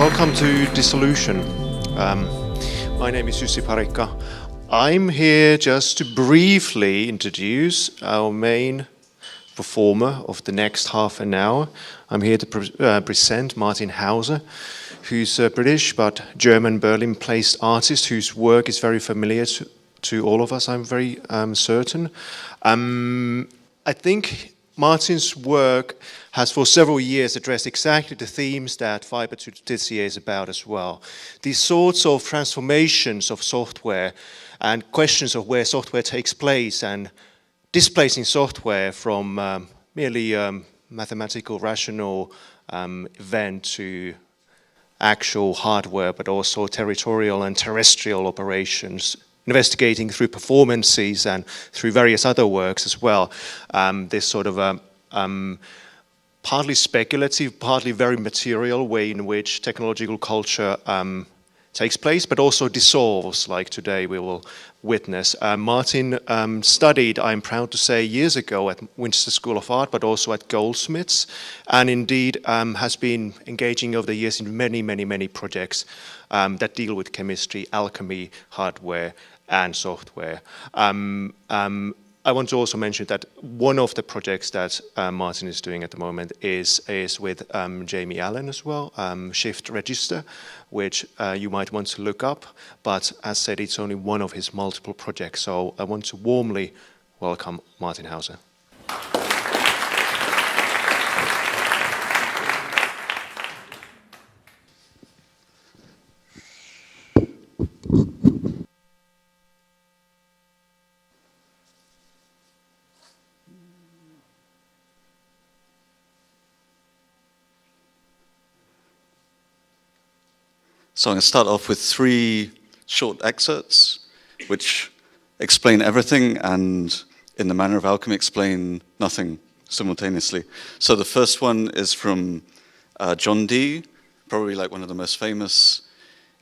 Welcome to Dissolution. My name is Brakke. I'm here just to briefly introduce our main performer of the next half an hour. I'm here to present Martin Howse, who's a British but German Berlin-placed artist whose work is very familiar to all of us, I'm very certain. I think Martin's work has for several years addressed exactly the themes that Fiber to Justitia is about as well. These sorts of transformations of software and questions of where software takes place and displacing software from merely mathematical, rational event to actual hardware, but also territorial and terrestrial operations, investigating through performances and through various other works as well. This sort of partly speculative, partly very material way in which technological culture takes place, but also dissolves, like today we will witness. Martin studied, I'm proud to say, years ago at Winchester School of Art, but also at Goldsmiths, and indeed has been engaging over the years in many projects that deal with chemistry, alchemy, hardware, and software. I want to also mention that one of the projects that Martin is doing at the moment is with Jamie Allen as well, Shift Register, which you might want to look up, but as said, it's only one of his multiple projects, so I want to warmly welcome Martin Howse. So I'm going to start off with 3 short excerpts which explain everything and, in the manner of alchemy, explain nothing simultaneously. So the first one is from John Dee, probably like one of the most famous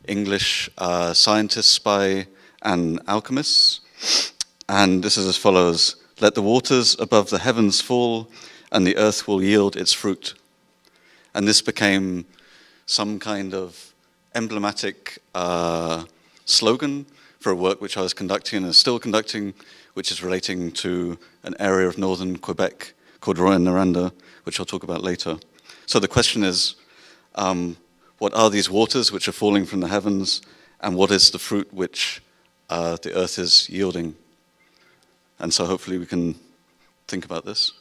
English scientists, spy, and alchemists. And this is as follows: "Let the waters above the heavens fall, and the earth will yield its fruit." And this became some kind of emblematic slogan for a work which I was conducting and is still conducting, which is relating to an area of northern Quebec called Rouyn-Noranda, which I'll talk about later. So the question is, what are these waters which are falling from the heavens, and what is the fruit which the earth is yielding? And so hopefully we can think about this.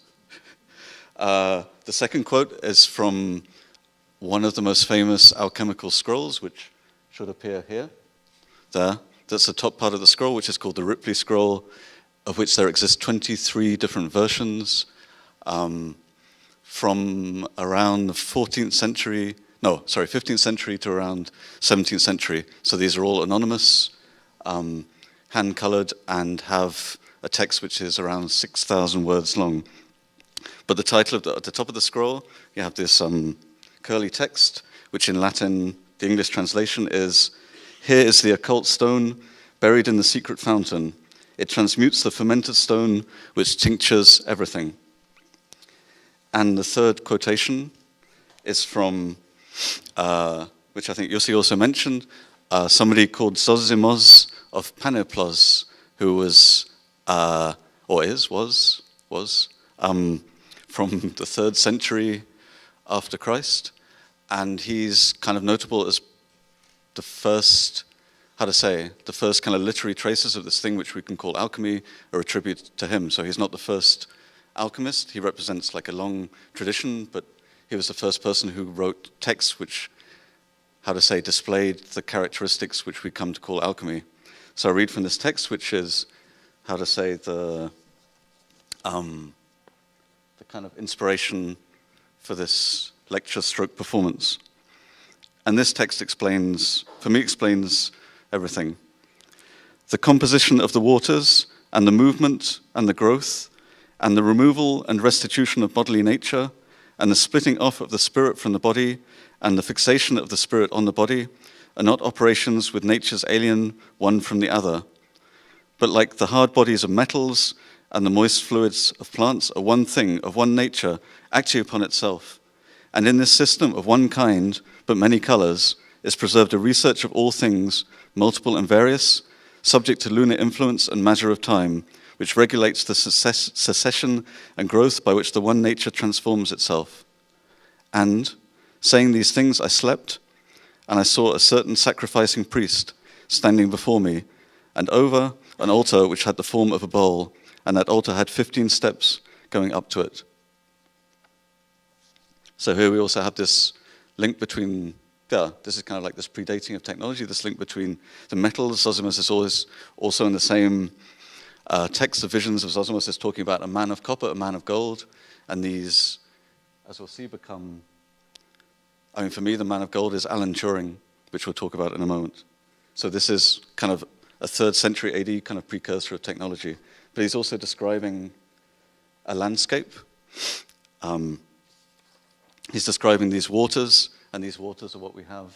The second quote is from one of the most famous alchemical scrolls, which should appear here, there. That's the top part of the scroll, which is called the Ripley Scroll, of which there exist 23 different versions from around the 15th century to around 17th century. So these are all anonymous, hand-colored, and have a text which is around 6,000 words long. But the title at the top of the scroll, you have this curly text, which in Latin, the English translation is, "Here is the occult stone, buried in the secret fountain. It transmutes the fermented stone, which tinctures everything." And the third quotation is from, which I think Jussi also mentioned, somebody called Zosimos of Panoplos, who was from the 3rd century after Christ. And he's kind of notable as the first kind of literary traces of this thing which we can call alchemy are attributed to him. So he's not the first alchemist. He represents like a long tradition, but he was the first person who wrote texts which, displayed the characteristics which we come to call alchemy. So I read from this text, which is, the kind of inspiration for this lecture / performance. And this text explains everything. "The composition of the waters, and the movement, and the growth, and the removal and restitution of bodily nature, and the splitting off of the spirit from the body, and the fixation of the spirit on the body, are not operations with natures alien one from the other, but like the hard bodies of metals and the moist fluids of plants are one thing, of one nature, acting upon itself, And in this system of one kind, but many colors, is preserved a research of all things, multiple and various, subject to lunar influence and measure of time, which regulates the succession and growth by which the one nature transforms itself. And, saying these things, I slept, and I saw a certain sacrificing priest standing before me, and over an altar which had the form of a bowl, and that altar had 15 steps going up to it. So here we also have this link between, this is kind of like this predating of technology, this link between the metals. Zosimus is always also in the same text, the visions of Zosimus is talking about a man of copper, a man of gold, and these, as we'll see, become, for me, the man of gold is Alan Turing, which we'll talk about in a moment. So this is kind of a 3rd century AD kind of precursor of technology. But he's also describing a landscape. He's describing these waters, and these waters are what we have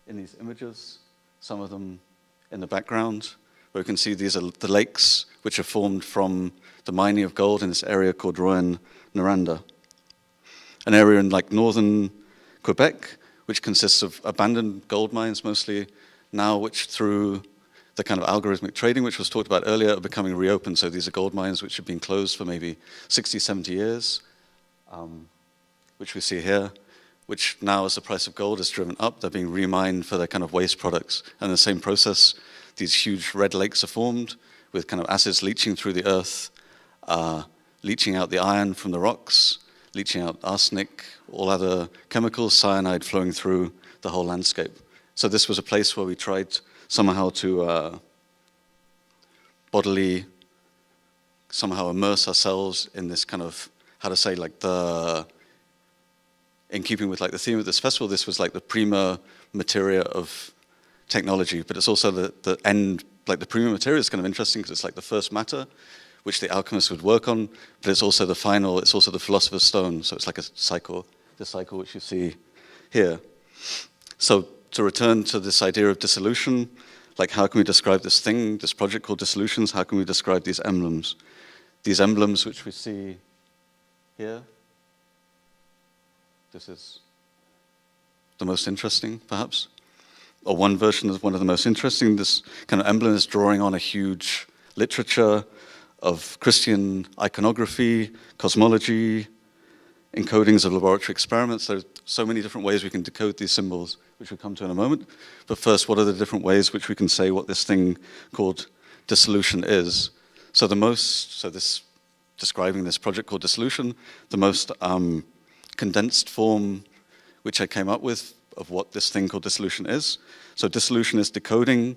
in these images, some of them in the background, where you can see these are the lakes which are formed from the mining of gold in this area called Rouyn-Noranda. An area in like northern Quebec, which consists of abandoned gold mines mostly now, which through the kind of algorithmic trading, which was talked about earlier, are becoming reopened. So these are gold mines which have been closed for maybe 60, 70 years, which we see here, which now as the price of gold is driven up, they're being remined for their kind of waste products. And in the same process, these huge red lakes are formed with kind of acids leaching through the earth, leaching out the iron from the rocks, leaching out arsenic, all other chemicals, cyanide flowing through the whole landscape. So this was a place where we tried somehow to bodily somehow immerse ourselves in this kind of, how to say, like in keeping with like the theme of this festival, this was like the Prima Materia of technology, but it's also the end, like the Prima Materia is kind of interesting because it's like the first matter which the alchemists would work on, but it's also the final, it's also the philosopher's stone, so it's like a cycle, the cycle which you see here. So to return to this idea of dissolution, like how can we describe this thing, this project called Dissolutions, how can we describe these emblems? These emblems which we see here, this is the most interesting, perhaps, or one version is one of the most interesting. This kind of emblem is drawing on a huge literature of Christian iconography, cosmology, encodings of laboratory experiments. There's so many different ways we can decode these symbols, which we'll come to in a moment. But first, what are the different ways which we can say what this thing called dissolution is? So this describing this project called Dissolution, the most condensed form which I came up with of what this thing called dissolution is. So dissolution is decoding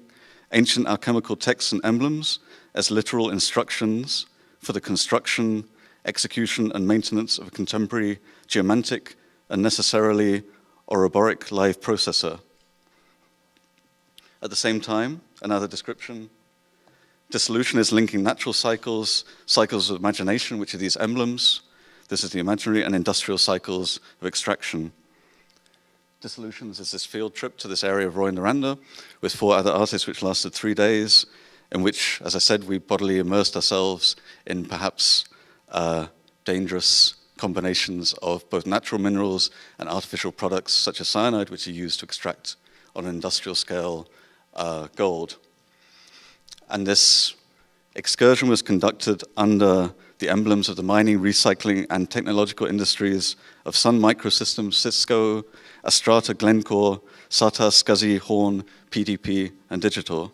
ancient alchemical texts and emblems as literal instructions for the construction, execution, and maintenance of a contemporary geomantic and necessarily auroboric live processor. At the same time, another description, dissolution is linking natural cycles, cycles of imagination, which are these emblems. This is the imaginary, and industrial cycles of extraction. Dissolutions is this field trip to this area of Rouyn-Noranda with 4 other artists, which lasted 3 days, in which, as I said, we bodily immersed ourselves in perhaps dangerous combinations of both natural minerals and artificial products, such as cyanide, which are used to extract on an industrial scale gold. And this excursion was conducted under the emblems of the mining, recycling, and technological industries of Sun Microsystems, Cisco, Astrata, Glencore, SATA, SCSI, Horn, PDP, and Digital.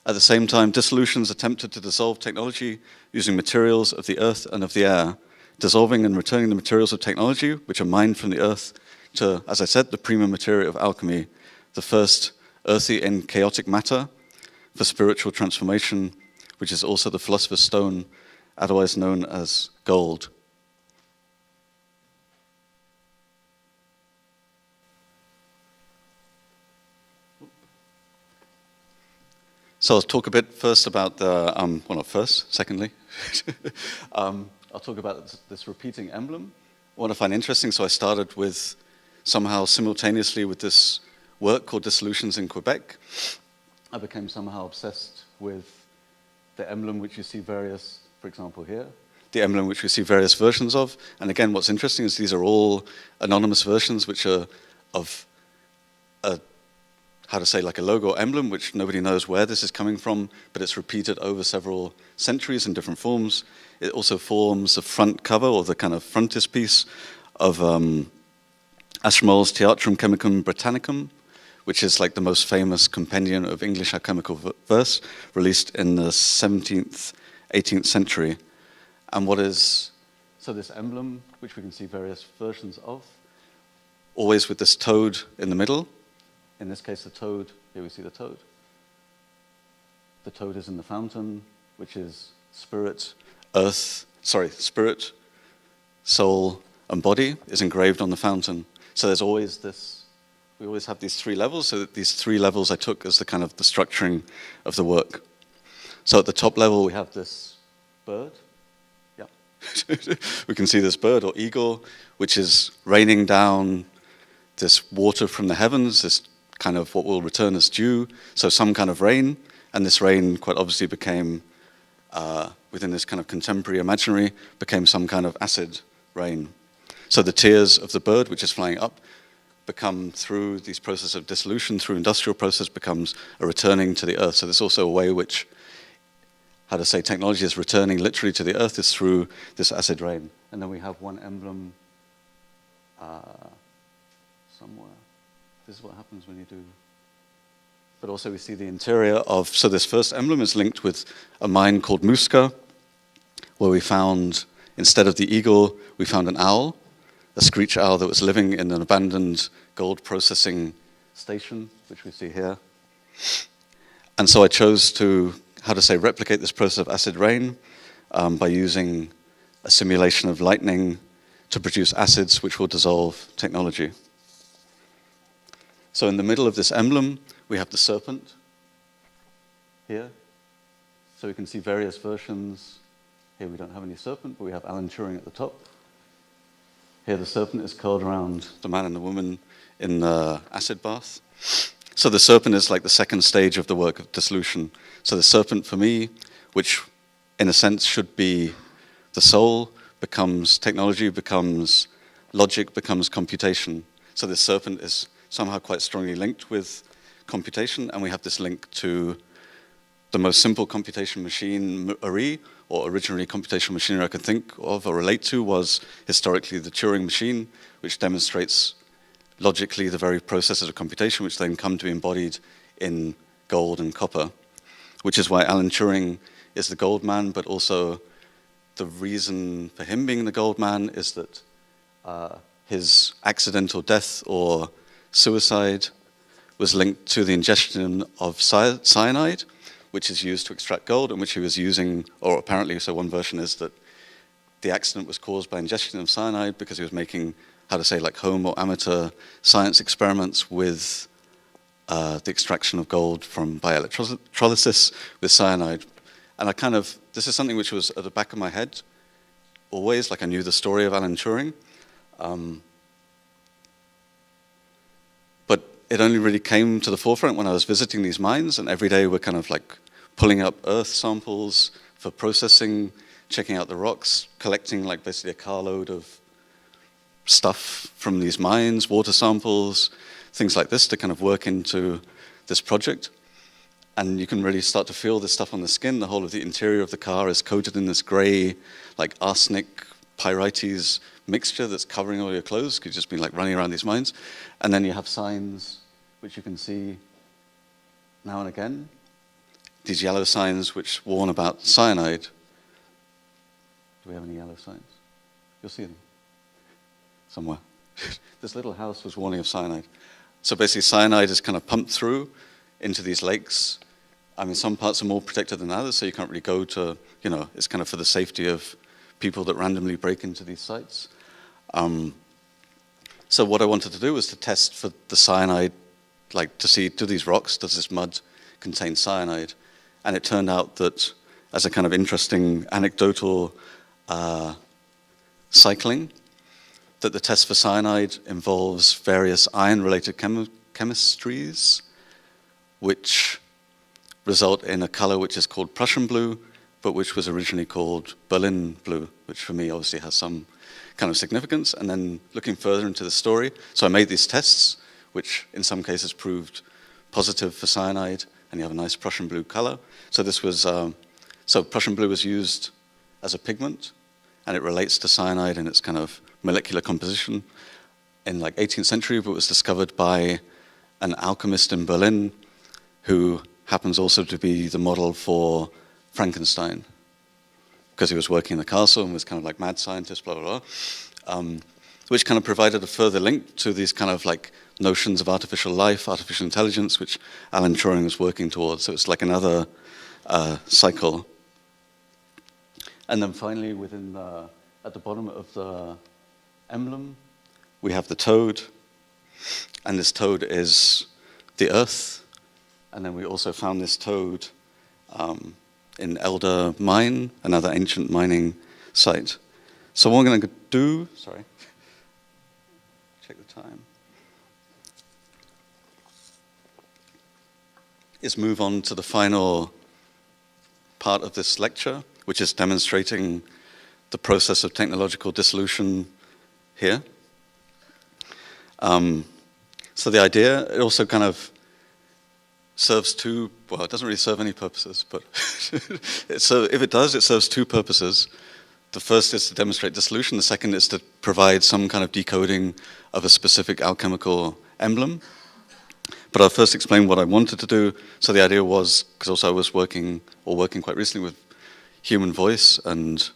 At the same time, Dissolutions attempted to dissolve technology using materials of the earth and of the air, dissolving and returning the materials of technology, which are mined from the earth, to, as I said, the Prima Materia of alchemy, the first earthy and chaotic matter for spiritual transformation, which is also the philosopher's stone, otherwise known as gold. So I'll talk a bit first about the, well not first, secondly. I'll talk about this repeating emblem. What I find interesting, so I started with somehow simultaneously with this work called Dissolutions in Quebec. I became somehow obsessed with the emblem which you see various, for example here. the emblem which we see various versions of. And again, what's interesting is these are all anonymous versions which are of a, how to say, like a logo or emblem, which nobody knows where this is coming from, but it's repeated over several centuries in different forms. It also forms the front cover, or the kind of frontispiece of Ashmole's Theatrum Chemicum Britannicum, which is like the most famous compendium of English alchemical verse, released in the 17th, 18th century. And what is, so this emblem, which we can see various versions of, always with this toad in the middle. In this case, the toad, here we see the toad. The toad is in the fountain, which is spirit, spirit, soul, and body is engraved on the fountain. So there's always this, we always have these three levels, so that these three levels I took as the kind of the structuring of the work. So at the top level, we have this bird. Yeah. We can see this bird or eagle, which is raining down this water from the heavens, this kind of what will return as dew, so some kind of rain, and this rain quite obviously became, within this kind of contemporary imaginary, became some kind of acid rain. So the tears of the bird, which is flying up, become, through these processes of dissolution, through industrial process, becomes a returning to the earth. So there's also a way which, how to say, technology is returning literally to the earth is through this acid rain. And then we have one emblem somewhere. This is what happens when you do. But also we see the interior of, so this first emblem is linked with a mine called Musca, where we found, instead of the eagle, we found an owl, a screech owl that was living in an abandoned gold processing station, which we see here. And so I chose to, how to say, replicate this process of acid rain by using a simulation of lightning to produce acids which will dissolve technology. So in the middle of this emblem, we have the serpent here. So we can see various versions. Here we don't have any serpent, but we have Alan Turing at the top. Here the serpent is curled around the man and the woman in the acid bath. So the serpent is like the second stage of the work of dissolution. So the serpent for me, which in a sense should be the soul, becomes technology, becomes logic, becomes computation. So the serpent is somehow quite strongly linked with computation, and we have this link to the most simple computation machinery, or originally computational machinery I could think of or relate to, was historically the Turing machine, which demonstrates logically the very processes of computation, which then come to be embodied in gold and copper, which is why Alan Turing is the gold man, but also the reason for him being the gold man is that his accidental death or suicide was linked to the ingestion of cyanide, which is used to extract gold, and which he was using, or apparently, so one version is that the accident was caused by ingestion of cyanide because he was making, how to say, like home or amateur science experiments with the extraction of gold by electrolysis with cyanide. And I kind of, this is something which was at the back of my head always, like I knew the story of Alan Turing. But it only really came to the forefront when I was visiting these mines, and every day we're kind of like pulling up earth samples for processing, checking out the rocks, collecting like basically a carload of stuff from these mines, water samples, things like this to kind of work into this project. And you can really start to feel this stuff on the skin. The whole of the interior of the car is coated in this gray, like arsenic, pyrites mixture that's covering all your clothes because you've just been like running around these mines. And then you have signs which you can see now and again. These yellow signs which warn about cyanide. Do we have any yellow signs? You'll see them somewhere. This little house was warning of cyanide. So basically cyanide is kind of pumped through into these lakes. I mean, some parts are more protected than others, so you can't really go to, you know, it's kind of for the safety of people that randomly break into these sites. So what I wanted to do was to test for the cyanide, like to see, do these rocks, does this mud contain cyanide? And it turned out that, as a kind of interesting anecdotal cycling, that the test for cyanide involves various iron-related chemistries, which result in a color which is called Prussian blue, but which was originally called Berlin blue, which for me obviously has some kind of significance. And then looking further into the story, so I made these tests, which in some cases proved positive for cyanide, and you have a nice Prussian blue color. So this was, so Prussian blue was used as a pigment, and it relates to cyanide in its kind of molecular composition in like 18th century, but was discovered by an alchemist in Berlin who happens also to be the model for Frankenstein, because he was working in the castle and was kind of like mad scientist, blah, blah, blah, which kind of provided a further link to these kind of like notions of artificial life, artificial intelligence, which Alan Turing was working towards. So it's like another cycle. And then finally, at the bottom of the emblem, we have the toad, and this toad is the earth. And then we also found this toad in Elder Mine, another ancient mining site. So what I'm going to do, check the time, is move on to the final part of this lecture, which is demonstrating the process of technological dissolution here. So the idea, it also kind of serves two, well, it doesn't really serve any purposes, but so if it does, it serves two purposes. The first is to demonstrate dissolution. The second is to provide some kind of decoding of a specific alchemical emblem. But I'll first explain what I wanted to do. So the idea was, because also I was working quite recently with human voice and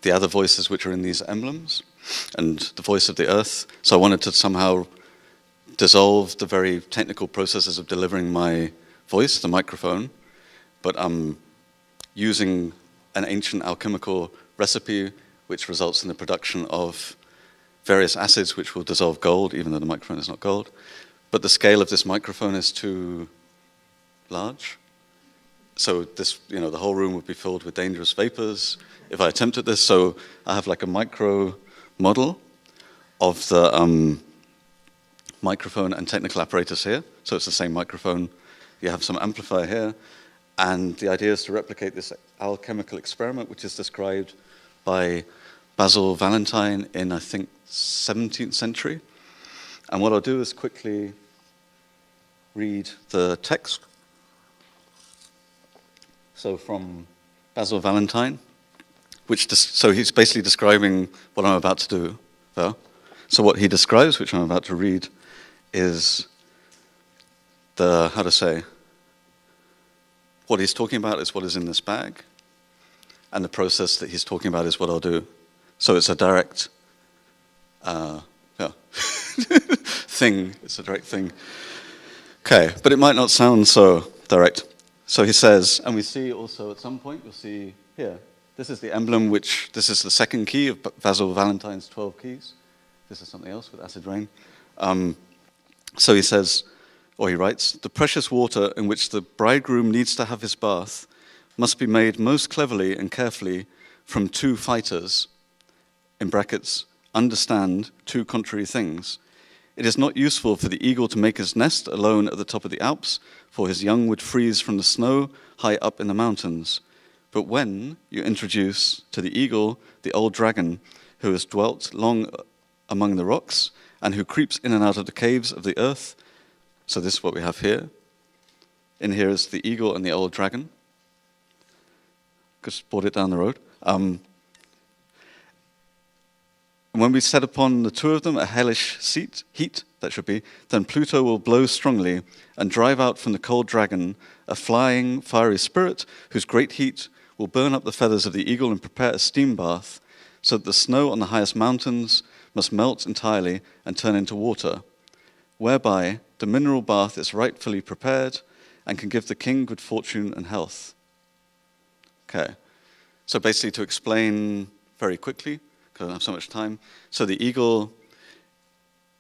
the other voices which are in these emblems, and the voice of the earth. So I wanted to somehow dissolve the very technical processes of delivering my voice, the microphone, but using an ancient alchemical recipe which results in the production of various acids which will dissolve gold, even though the microphone is not gold. But the scale of this microphone is too large. So this, the whole room would be filled with dangerous vapors if I attempted this. So I have like a micro model of the microphone and technical apparatus here. So it's the same microphone. You have some amplifier here. And the idea is to replicate this alchemical experiment, which is described by Basil Valentine in, I think, 17th century. And what I'll do is quickly read the text. So from Basil Valentine, so he's basically describing what I'm about to do there. So what he describes, which I'm about to read, is what he's talking about is what is in this bag, and the process that he's talking about is what I'll do. So it's a direct thing. It's a direct thing. Okay, but it might not sound so direct. So he says, and we see also at some point, you'll see here, this is the emblem, this is the second key of Basil Valentine's 12 keys. This is something else with acid rain. So he says, or he writes, the precious water in which the bridegroom needs to have his bath must be made most cleverly and carefully from two fighters, in brackets, understand two contrary things. It is not useful for the eagle to make his nest alone at the top of the Alps, for his young would freeze from the snow high up in the mountains. But when you introduce to the eagle the old dragon who has dwelt long among the rocks and who creeps in and out of the caves of the earth, so this is what we have here. In here is the eagle and the old dragon. Just brought it down the road. When we set upon the two of them a hellish heat, that should be, then Pluto will blow strongly and drive out from the cold dragon a flying, fiery spirit whose great heat will burn up the feathers of the eagle and prepare a steam bath, so that the snow on the highest mountains must melt entirely and turn into water, whereby the mineral bath is rightfully prepared and can give the king good fortune and health. Okay, so basically to explain very quickly, because I don't have so much time, so the eagle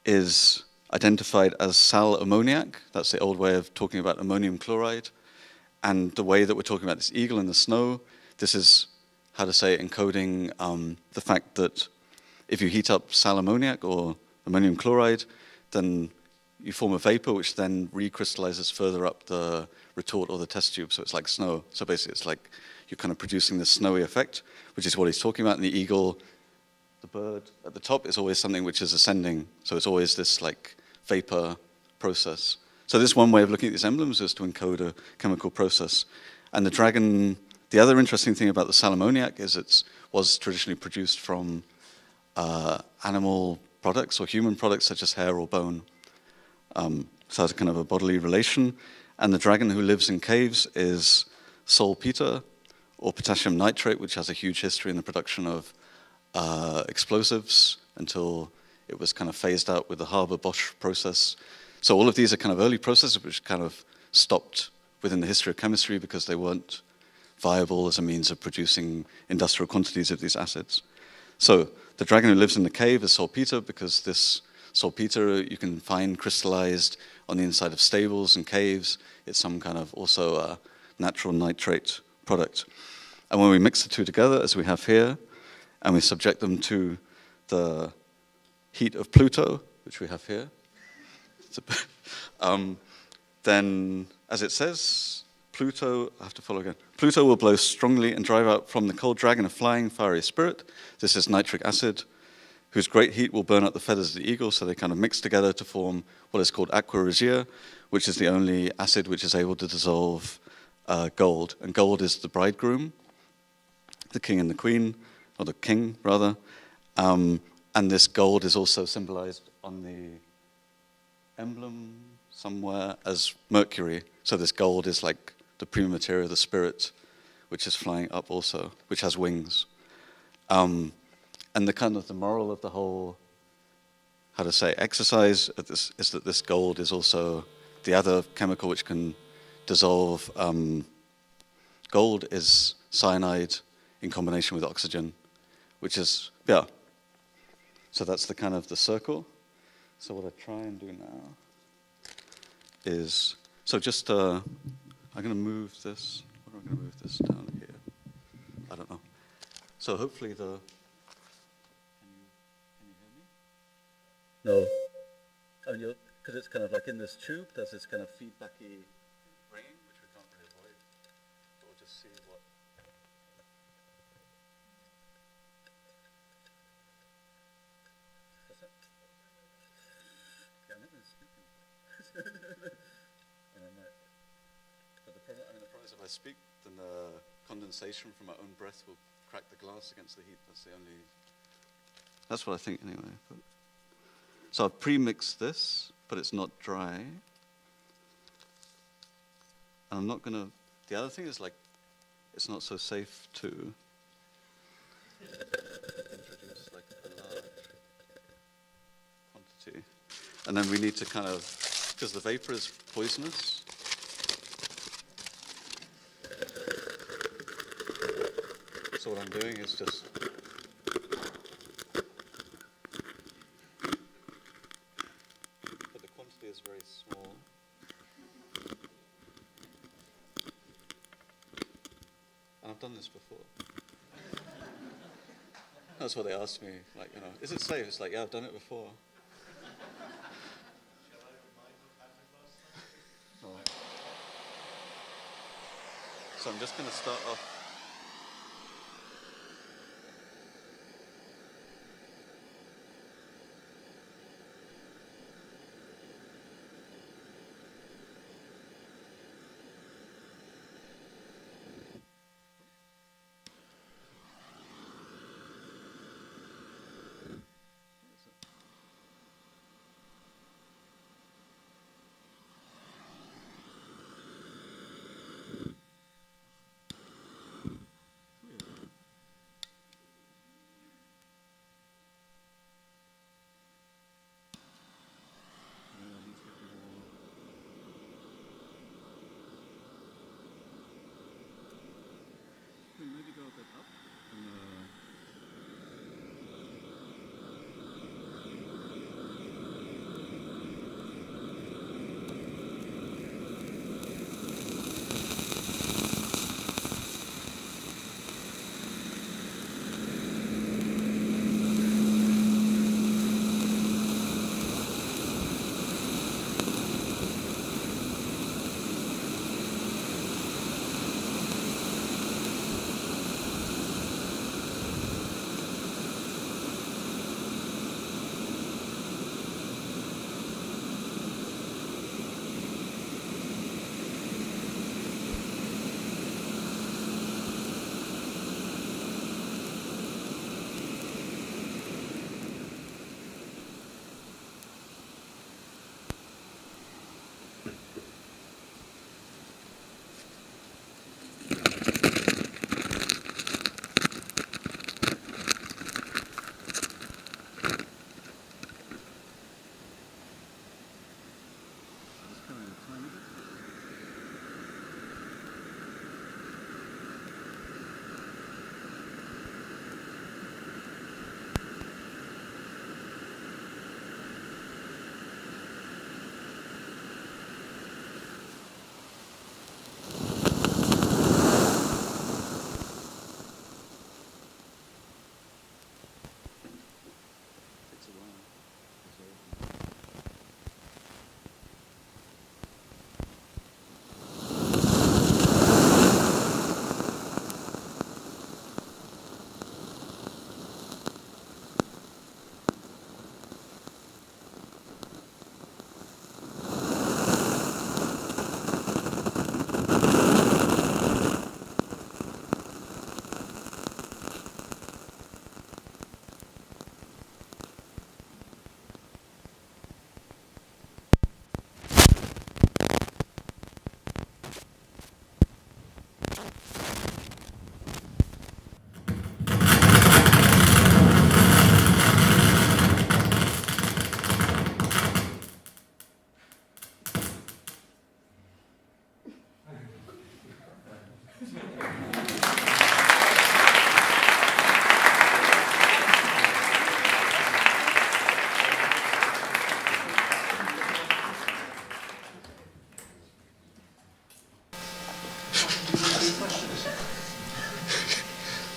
is identified as sal ammoniac. That's the old way of talking about ammonium chloride. And the way that we're talking about this eagle in the snow, this is, encoding the fact that if you heat up sal ammoniac or ammonium chloride, then you form a vapor which then recrystallizes further up the retort or the test tube, so it's like snow. So basically it's like you're kind of producing this snowy effect, which is what he's talking about. And the eagle, the bird at the top is always something which is ascending. So it's always this like vapor process. So this one way of looking at these emblems is to encode a chemical process. And the dragon, the other interesting thing about the Salomoniac is it was traditionally produced from animal products or human products such as hair or bone. So it's kind of a bodily relation. And the dragon who lives in caves is saltpeter or potassium nitrate, which has a huge history in the production of explosives until it was kind of phased out with the Haber-Bosch process. So all of these are kind of early processes which kind of stopped within the history of chemistry because they weren't viable as a means of producing industrial quantities of these acids. So the dragon who lives in the cave is saltpeter because this saltpeter you can find crystallized on the inside of stables and caves. It's some kind of also a natural nitrate product. And when we mix the two together, as we have here, and we subject them to the heat of Pluto, which we have here, then, as it says, Pluto, I have to follow again. Pluto will blow strongly and drive out from the cold dragon a flying, fiery spirit. This is nitric acid, whose great heat will burn up the feathers of the eagle, so they kind of mix together to form what is called aqua regia, which is the only acid which is able to dissolve gold. And gold is the bridegroom, the king and the queen, or the king, rather. And this gold is also symbolized on the emblem somewhere as Mercury. So this gold is like the Prima Materia, the spirit, which is flying up also, which has wings. And the kind of the moral of the whole, how to say, exercise is that this gold is also the other chemical which can dissolve. Gold is cyanide in combination with oxygen, which is, yeah. So that's the kind of the circle. So what I try and do now is, so just, I'm going to move this, what am I going to move this down here? I don't know. So hopefully the, can you hear me? No. I mean, because it's kind of like in this tube, there's this kind of feedbacky ringing, which we can't really avoid. But we'll just see what. What's that? Yeah, I'm not going to speak. And I might. But the problem is if I speak, then the condensation from my own breath will crack the glass against the heat. That's the only. That's what I think anyway. But. So I've pre-mixed this, but it's not dry. And I'm not going to. The other thing is like, it's not so safe to introduce like a large quantity. And then we need to kind of, because the vapor is poisonous. So what I'm doing is just. Is very small. And I've done this before. That's what they asked me, like, you know, is it safe? It's like, yeah, I've done it before. Shall I remind you of So I'm just going to start off.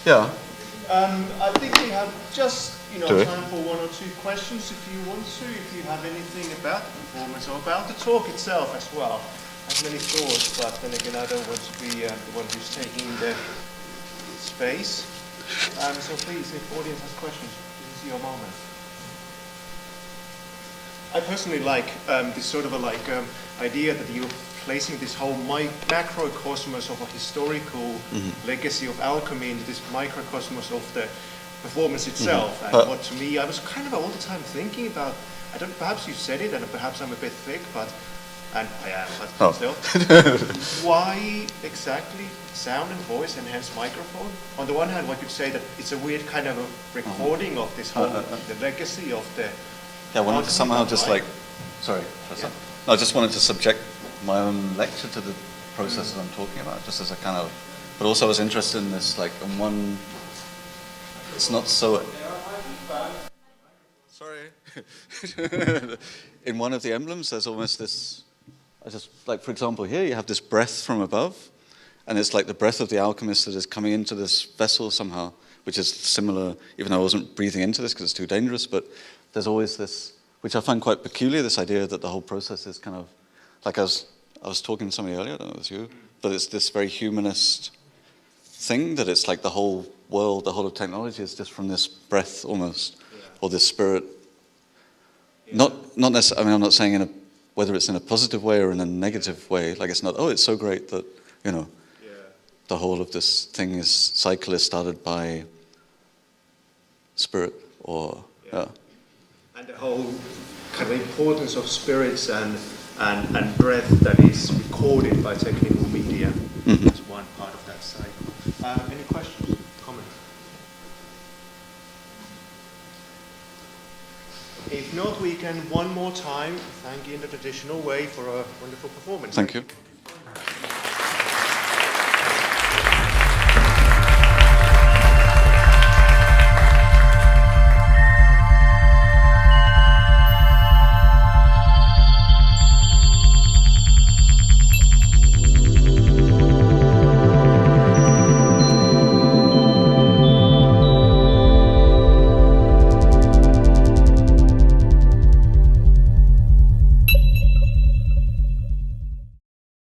Yeah. I think we have just Do it. time for one or two questions if you want to, if you have anything about the performance or about the talk itself as well. I have many thoughts, but then again I don't want to be the one who's taking the space. So please, if the audience has questions, this is your moment. I personally like this sort of idea that you're placing this whole macrocosmos of a historical legacy of alchemy into this microcosmos of the performance itself. And what to me, I was kind of all the time thinking about, perhaps you said it and perhaps I'm a bit thick, and I am, but still. Why exactly sound and voice and hence microphone? On the one hand, one could say that it's a weird kind of a recording of this whole, the legacy of the... Yeah, I wanted to somehow just sorry, I just wanted to subject my own lecture to the process that I'm talking about, just as a kind of, but also I was interested in this, on one, it's not so, sorry, in one of the emblems there's almost this, for example here you have this breath from above, and it's like the breath of the alchemist that is coming into this vessel somehow, which is similar, even though I wasn't breathing into this because it's too dangerous, but there's always this, which I find quite peculiar, this idea that the whole process is kind of, I was talking to somebody earlier, I don't know if it was you, but it's this very humanist thing, that it's like the whole world, the whole of technology is just from this breath almost, or this spirit. Not necessarily, I mean, I'm not saying whether it's in a positive way or in a negative way, it's not, it's so great that, the whole of this cycle is started by spirit, or, And the whole kind of importance of spirits and breath that is recorded by technical media is one part of that cycle. Any questions, comments? If not, we can one more time thank you in the traditional way for a wonderful performance. Thank you.